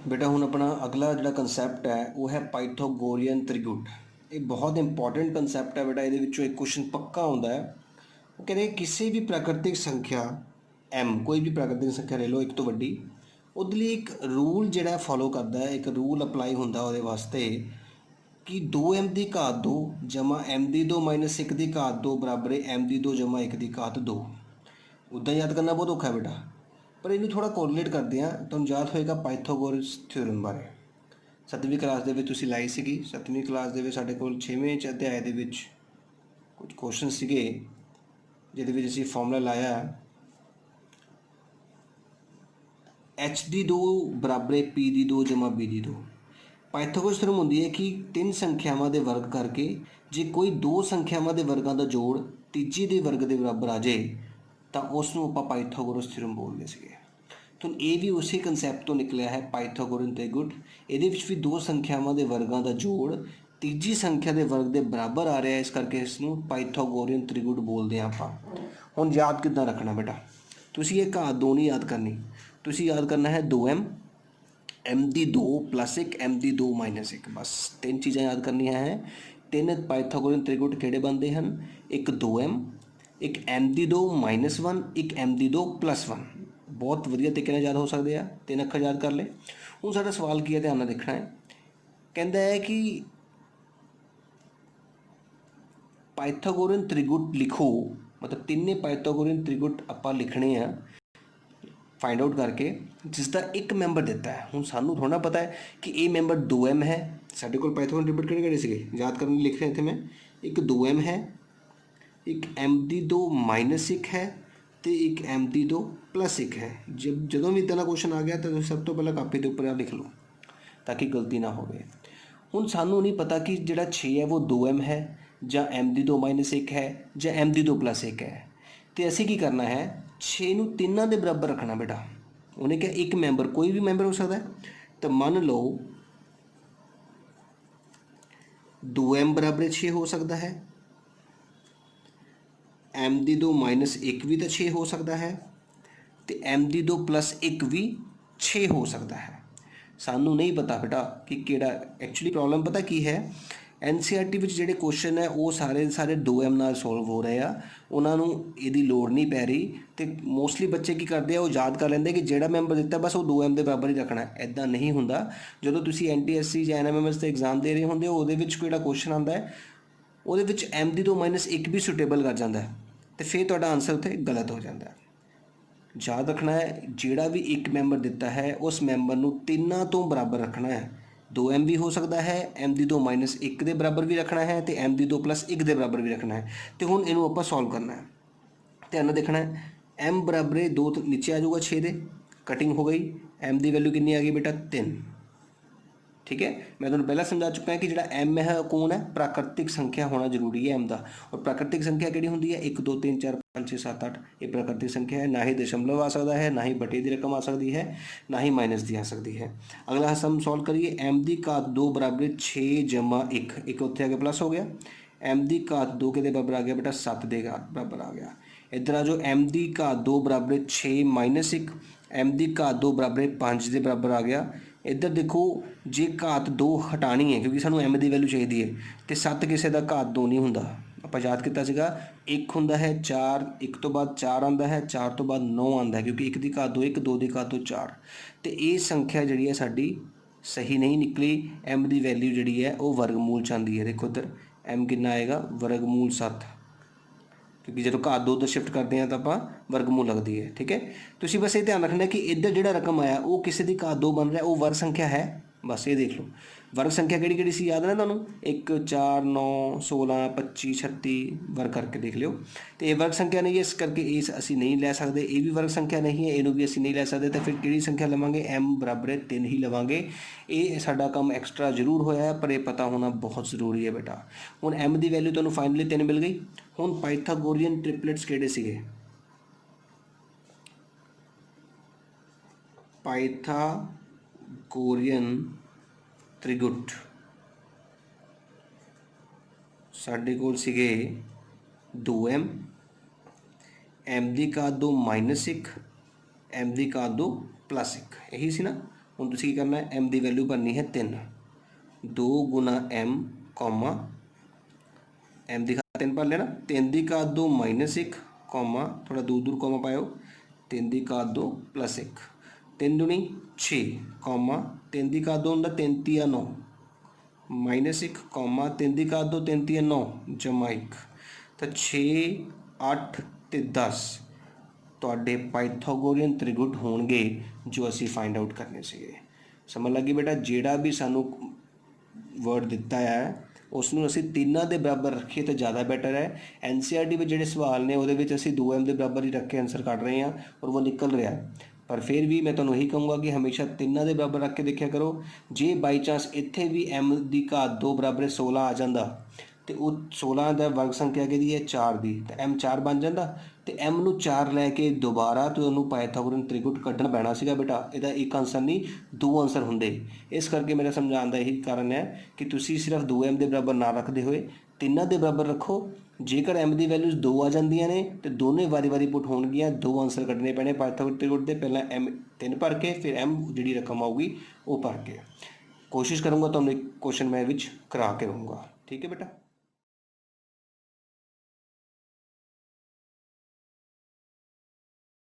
बेटा हुण अपना अगला जिहड़ा कंसैप्ट है वो है पाइथागोरियन त्रिगुट। ये बहुत इंपॉर्टेंट कंसैप्ट है बेटा। ये एक क्वेश्चन पक्का आता है। वो कहते किसी भी प्राकृतिक संख्या एम, कोई भी प्राकृतिक संख्या ले लो एक तो वड्डी, ਉਹਦੇ ਲਈ एक रूल ਜਿਹੜਾ फॉलो करता है, एक रूल अप्लाई ਹੁੰਦਾ ਉਹਦੇ वास्ते कि 2m की घात 2 जमा m की 2 माइनस 1 की घात 2 बराबर है m की 2 जमा 1 की घात 2। ਉੱਦਾਂ याद करना बहुत औखा है बेटा, पर इन्हू थोड़ा कोरिलेट करते हैं। तुहानूं याद होएगा पाइथागोरस थ्योरम बारे 7वीं क्लास ਦੇ ਵਿੱਚ ਤੁਸੀਂ ਲਾਈ ਸੀਗੀ। 7वीं क्लास ਦੇ ਵਿੱਚ ਸਾਡੇ ਕੋਲ 6ਵੇਂ ਅਧਿਆਏ ਦੇ ਵਿੱਚ ਕੁਝ ਕੁਐਸਚਨ ਸੀਗੇ ਜਿਹਦੇ ਵਿੱਚ ਅਸੀਂ ਫਾਰਮੂਲਾ ਲਾਇਆ एच दी 2 बराबर है पी दी 2 जमा बी दी 2। पाइथागोरस थ्योरम होंदी है कि तीन संख्यावां दे वर्ग करके जे कोई दो संख्यावां दे वर्गां दा जोड़ तीजी दे वर्ग दे बराबर आ जाए तो उसनूं आपां पाइथागोरस थ्योरम बोलदे सीगे। तो ये भी उसी कंसैप्ट तो निकलिया है पाइथागोरन त्रिगुट। ये भी दो संख्यावां दे वर्गां दा जोड़ तीजी संख्या के वर्ग के बराबर आ रहा है, इस करके इसनूं पाइथागोरियन त्रिगुट बोलते हैं आपां। हुण याद किद्दां रखना बेटा, तुसीं ये घात 2 नहीं याद करनी, तुसीं याद करना है 2m, m की 2 प्लस 1 m की 2 माइनस 1। बस तीन चीज़ां याद करनियां हैं। तीन पाइथागोरियन त्रिगुट किहड़े बनते हैं? एक 2m, एक m की 2 माइनस 1, एक m की 2 प्लस 1। बहुत वधिया तरीके नाल याद हो सकते हैं, तीन अखर याद कर ले। हुण साडा सवाल की है, ध्यान नाल देखना है। कहता है कि पाइथागोरियन त्रिगुट लिखो, मतलब तिन्ने पाइथागोरियन त्रिगुट आपां लिखने हैं फाइंड आउट करके जिसका एक मैंबर दिता है। हुण सानू थोड़ा पता है कि ये मैंबर 2m है। साडे कोल पाइथागोरियन त्रिगुट किहड़े सीगे याद करने लिख रहे थे मैं। एक 2m है, एक m की 2 माइनस 1 है, तो एक m की 2 प्लस 1 है। जब जदों भी इतना क्वेश्चन आ गया तो सब तो पहले कापी के उपर लिख लो ताकि गलती ना हो। हुण सानू नहीं पता कि जिहड़ा 6 है वो 2m है जां m की 2 माइनस 1 है जां m की 2 प्लस 1 है। तो असीं की करना है, 6 नूं तिन्नां दे बराबर रखना बेटा। उन्हें क्या एक मैंबर, कोई भी मैंबर हो सकता है। तो मान लो 2m बराबर 6 हो सकता है, m की 2 माइनस 1 भी तो 6 हो सकता है, तो m की 2 प्लस 1 भी 6 हो सकता है। सानू नहीं पता बेटा कि केड़ा एक्चुअली प्रॉब्लम पता की है। NCERT ਵਿੱਚ ਜਿਹੜੇ क्वेश्चन है वो सारे सारे 2m ਨਾਲ सॉल्व हो रहे ਆ, ਉਹਨਾਂ ਨੂੰ ਇਹਦੀ ਲੋੜ नहीं पै रही। तो मोस्टली बच्चे की करते हैं, वो याद कर लेंगे कि ਜਿਹੜਾ मैंबर दिता बस वो 2m के बराबर ही रखना है। ਇੱਦਾਂ नहीं ਹੁੰਦਾ। ਜਦੋਂ ਤੁਸੀਂ NTSC ਜਾਂ NMMS ਦੇ एग्जाम ਦੇ ਰਹੇ ਹੁੰਦੇ ਹੋ, ਉਹਦੇ ਵਿੱਚ ਕਿਹੜਾ क्वेश्चन ਆਉਂਦਾ ਹੈ, ਉਹਦੇ ਵਿੱਚ m ਦੀ 2 ਮਾਈਨਸ 1 भी सुटेबल कर ਜਾਂਦਾ है, तो फिर ਤੁਹਾਡਾ आंसर ਉੱਥੇ गलत हो जाता है। याद रखना है जिहड़ा भी एक मैंबर दिता है उस मैंबर नूं तिन्नां तो बराबर रखना है। 2m भी हो सकता है, m की 2 माइनस 1 के बराबर भी रखना है, तो m की 2 प्लस 1 के बराबर भी रखना है। तो हुण इहनूं आपां सॉल्व करना है। ध्यान देखना है, m बराबर 2 नीचे आ जाऊगा 6 दे, कटिंग हो गई। m की वैल्यू कितनी आ गई बेटा 3। ठीक है, मैं तुहानूं पहला समझा चुका है कि जिहड़ा m है कौन है, प्राकृतिक संख्या होना जरूरी है m का। और प्राकृतिक संख्या किहड़ी हुंदी है 1 2 3 4 5 6 7 8। ये प्राकृतिक संख्या है, ना ही दशमलव आ सकता है, ना ही बटे की रकम आ सकती है, ना ही माइनस दी आ सकती है। अगला सम सॉल्व करिए। m की घात 2 बराबर 6 जमा 1, एक उत्थे आगे प्लस हो गया। m की घात 2 के बराबर आ गया बेटा 7 के बराबर आ गया। इधर आ जो m की घात 2 बराबर 6 माइनस 1, m की घात 2 बराबर 5 के बराबर आ गया। इधर देखो जे घात 2 हटानी है क्योंकि सानू m की वैल्यू चाहिए, तो 7 किसी का घात 2 नहीं होंदा। आपां याद किया सीगा, 1 हुंदा है 4, 1 तो बाद 4 आंदा है, 4 तो बाद 9 आंदा है, क्योंकि 1 की घात 2 1, 2 की घात 2 4। तो ये संख्या जिहड़ी है साडी सही नहीं निकली। m की वैल्यू जिहड़ी है वो वर्गमूल च आंदी है। देखो इधर m कितना आएगा वर्गमूल 7, क्योंकि जो घात 2 तो शिफ्ट करते हैं तो आप वर्गमूल लगती है। ठीक है, तुसीं बस ये ध्यान रखना कि इधर जो रकम आया वो किसी की घात 2 बन रहा है, वो वर्ग संख्या है। बस ये देख लो वर्ग संख्या किहड़ी सी याद है ना तुहानूं, 1 4 9 16 25 36 वर्ग करके देख लियो। तो ये वर्ग संख्या नहीं है, इस करके इस असीं नहीं लै सकते। ये भी वर्ग संख्या नहीं है, इनू भी असीं नहीं लै सकते। तो फिर किहड़ी संख्या लवांगे, m बराबर 3 ही लवांगे। ये साडा काम एक्सट्रा जरूर होया है, पर यह पता होना बहुत जरूरी है बेटा। हुण m की वैल्यू तुहानूं फाइनली 3 मिल गई। हुण पाइथागोरियन ट्रिपलेट्स किहड़े सीगे, पाइथागोरियन त्रिगुट साडे कोल सीगे 2m, m की घात 2 माइनस 1, m की घात 2 प्लस 1, यही सी ना। ਹੁਣ ਤੁਸੀਂ ਕੀ ਕਰਨਾ है m ਦੀ ਵੈਲਿਊ ਭਰਨੀ ਹੈ 3 2 ਗੁਣਾ m ਕੌਮਾ m ਦੀ ਖਾਤਰ 3 ਭਰ ਲਿਆ ਨਾ 3 ਦੀ ਘਾਤ 2 ਮਾਈਨਸ 1 ਕੌਮਾ थोड़ा दूर दूर कॉमा पाओ 3 ਦੀ ਘਾਤ 2 प्लस 1 3 दूनी 6 कॉमा 3 ਦੀ ਘਾਤ 2 ਹੁੰਦਾ 3 ਤੀਆ 9 माइनस 1 कॉमा 3 ਦੀ ਘਾਤ 2 3 ਤੀਆ 9 ਜਮਾ 1 ਤਾਂ 6 8 ਤੇ 10 ਤੁਹਾਡੇ ਪਾਈਥਾਗੋਰੀਅਨ ਤ੍ਰਿਗੁਟ ਹੋਣਗੇ ਜੋ ਅਸੀਂ ਫਾइंड आउट ਕਰਨੇ ਸੀਗੇ। ਸਮਝ ਲੱਗੀ ਬੇਟਾ ਜਿਹੜਾ ਵੀ ਸਾਨੂੰ ਵਰਡ ਦਿੱਤਾ ਹੈ ਉਸ ਨੂੰ ਅਸੀਂ ਤਿੰਨਾਂ ਦੇ ਬਰਾਬਰ ਰੱਖੀਏ ਤਾਂ ਜ਼ਿਆਦਾ ਬੈਟਰ ਹੈ। NCERT ਵਿੱਚ ਜਿਹੜੇ ਸਵਾਲ ਨੇ ਉਹਦੇ ਵਿੱਚ ਅਸੀਂ 2m ਦੇ ਬਰਾਬਰ ਹੀ ਰੱਖ ਕੇ ਆਨਸਰ ਕੱਢ ਰਹੇ ਹਾਂ ਔਰ ਉਹ ਨਿਕਲ ਰਿਹਾ ਪਰ ਫਿਰ ਵੀ ਮੈਂ ਤੁਹਾਨੂੰ ਇਹੀ ਕਹੂੰਗਾ ਕਿ ਹਮੇਸ਼ਾ ਤਿੰਨਾਂ ਦੇ ਬਰਾਬਰ ਰੱਖ ਕੇ ਦੇਖਿਆ ਕਰੋ। ਜੇ ਬਾਈ ਚਾਂਸ ਇੱਥੇ ਵੀ m ਦੀ ਘਾਤ 2 ਬਰਾਬਰ 16 ਆ ਜਾਂਦਾ ਤੇ ਉਹ 16 ਦਾ ਵਰਗ ਸੰਖਿਆ ਕਿਹਦੀ ਹੈ 4 ਦੀ ਤਾਂ m 4 ਬਣ ਜਾਂਦਾ ਤੇ m ਨੂੰ 4 ਲੈ ਕੇ ਦੁਬਾਰਾ ਤੁਹਾਨੂੰ ਪਾਇਥਾਗੋਰੀਅਨ ਤ੍ਰਿਗੁਟ ਕੱਢਣਾ ਪੈਣਾ ਸੀਗਾ ਬੇਟਾ। ਇਹਦਾ ਇੱਕ ਆਨਸਰ ਨਹੀਂ ਦੋ ਆਨਸਰ ਹੁੰਦੇ। ਇਸ ਕਰਕੇ ਮੇਰਾ ਸਮਝਾਉਣ ਦਾ ਇਹੀ ਕਾਰਨ ਹੈ ਕਿ ਤੁਸੀਂ ਸਿਰਫ 2m ਦੇ ਬਰਾਬਰ ਨਾ ਰੱਖਦੇ ਹੋਏ ਤਿੰਨਾਂ ਦੇ ਬਰਾਬਰ ਰੱਖੋ। ਜੇਕਰ m ਦੀ ਵੈਲਿਊਜ਼ 2 ਆ ਜਾਂਦੀਆਂ ਨੇ ਤੇ ਦੋਨੇ ਵਾਰੀ ਪੁੱਟ ਹੋਣਗੀਆਂ ਦੋ ਆਨਸਰ ਕੱਢਣੇ ਪੈਣੇ ਪਾਇਥਾਗੋਰੀਅਨ ਤ੍ਰਿਗੁਟ ਦੇ। ਪਹਿਲਾਂ m 3 ਭਰ ਕੇ ਫਿਰ m ਜਿਹੜੀ ਰਕਮ ਆਊਗੀ ਉਹ ਭਰ ਕੇ। ਕੋਸ਼ਿਸ਼ ਕਰੂੰਗਾ ਤੁਹਾਨੂੰ ਇੱਕ ਕੁਐਸਚਨ ਮੈਂ ਵਿੱਚ ਕਰਾ ਕੇ ਰਹੂੰਗਾ। ਠੀਕ ਹੈ ਬੇਟਾ।